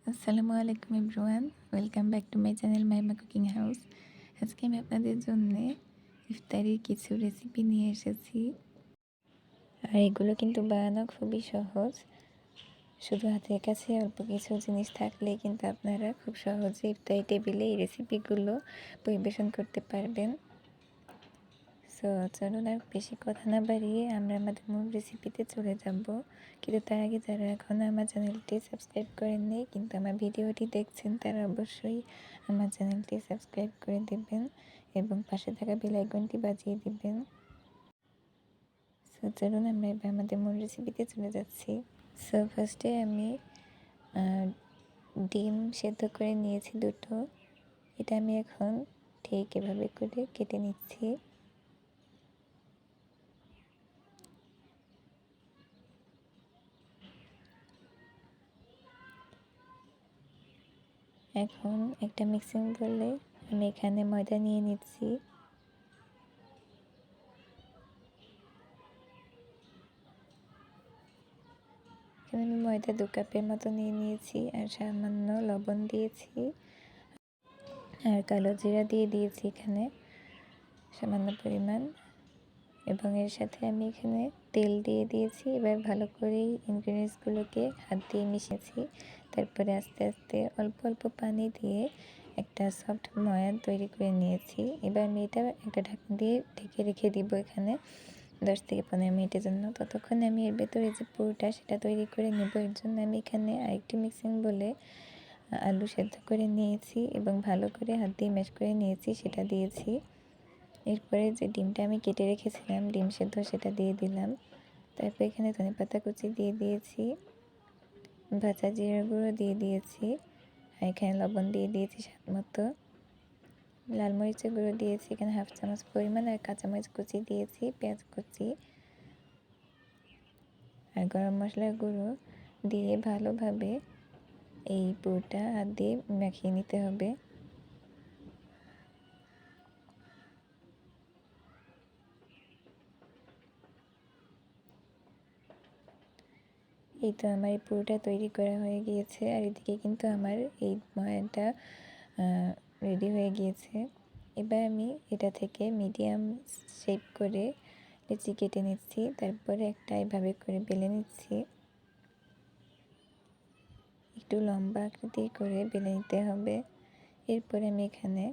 আসসালামু আলাইকুম everyone, welcome back to my channel Maima cooking house. আজকে আমি আপনাদের জন্য ইফতারির কিছু রেসিপি নিয়ে এসেছি। আর এগুলো কিন্তু বানানো খুবই সহজ। শুধু হাতের কাছে অল্প কিছু জিনিস থাকলে কিন্তু আপনারা খুব সহজে ইফতারি টেবিলে এই রেসিপিগুলো পরিবেশন করতে পারবেন। সো চলুন আর বেশি কথা না বাড়িয়ে আমরা আমাদের মূল রেসিপিতে চলে যাব। কিন্তু তার আগে যারা এখনও আমার চ্যানেলটি সাবস্ক্রাইব করেননি কিন্তু আমার ভিডিওটি দেখছেন, তারা অবশ্যই আমার চ্যানেলটি সাবস্ক্রাইব করে দেবেন এবং পাশে থাকা বেল আইকনটি বাজিয়ে দিবেন। সো চলুন আমরা এবার আমাদের মূল রেসিপিতে চলে যাচ্ছি। সো ফার্স্টে আমি ডিম সেদ্ধ করে নিয়েছি দুটো। এটা আমি এখন ঠিক এভাবে করে কেটে নিচ্ছি। এখন একটা মিক্সিং বলে আমি এখানে ময়দা নিয়ে নিচ্ছি। এখানে আমি ময়দা 2 কাপের মতো নিয়ে নিয়েছি আর সামান্য লবণ দিয়েছি আর কালো জিরা দিয়ে দিয়েছি এখানে সামান্য পরিমাণ, এবং এর সাথে আমি এখানে তেল দিয়ে দিয়েছি। এবার ভালো করে ইনগ্রিডিয়েন্টসগুলোকে হাত দিয়ে মিশিয়েছি। তারপরে আস্তে আস্তে অল্প অল্প পানি দিয়ে একটা সফট ময়ান তৈরি করে নিয়েছি। এবার আমি এটা একটা ঢাকনা দিয়ে ঢেকে রেখে দিব এখানে 10 থেকে 15 মিনিটের জন্য। ততক্ষণে আমি এর ভেতরে যে পুরটা সেটা তৈরি করে নেব। এর জন্য আমি এখানে আরেকটি মিক্সিং বলে আলু সেদ্ধ করে নিয়েছি এবং ভালো করে হাত দিয়ে ম্যাশ করে নিয়েছি, সেটা দিয়েছি। এরপরে যে ডিমটা আমি কেটে রেখেছিলাম ডিম সেদ্ধ সেটা দিয়ে দিলাম। তারপর এখানে ধনেপাতা কুচি দিয়ে দিয়েছি, ভাজা জিরা গুঁড়ো দিয়ে দিয়েছি, আর এখানে লবণ দিয়ে দিয়েছি স্বাদ মতো, লাল মরিচের গুঁড়ো দিয়েছি এখানে 1/2 চামচ পরিমাণ, আর কাঁচামরিচ কুচি দিয়েছি, পেঁয়াজ কুচি আর গরম মশলার গুঁড়ো দিয়ে ভালোভাবে এই পুরটা হাত দিয়ে মাখিয়ে নিতে হবে। এই তো আমার এই পুরোটা তৈরি করা হয়ে গিয়েছে, আর এদিকে কিন্তু আমার এই ময়ানটা রেডি হয়ে গিয়েছে। এবার আমি এটা থেকে মিডিয়াম শেপ করে লেচি কেটে নিচ্ছি, তারপরে একটা এভাবে করে বেলে নিচ্ছি। একটু লম্বা আকৃতি করে বেলে নিতে হবে। এরপরে আমি এখানে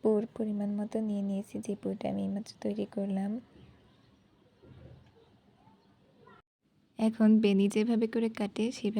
পুর পরিমাণ মতো নিয়ে নিয়েছি, যে পুরটা আমি এইমাত্র তৈরি করলাম। এখন বেনি যেভাবে করে কাটে সেভাবে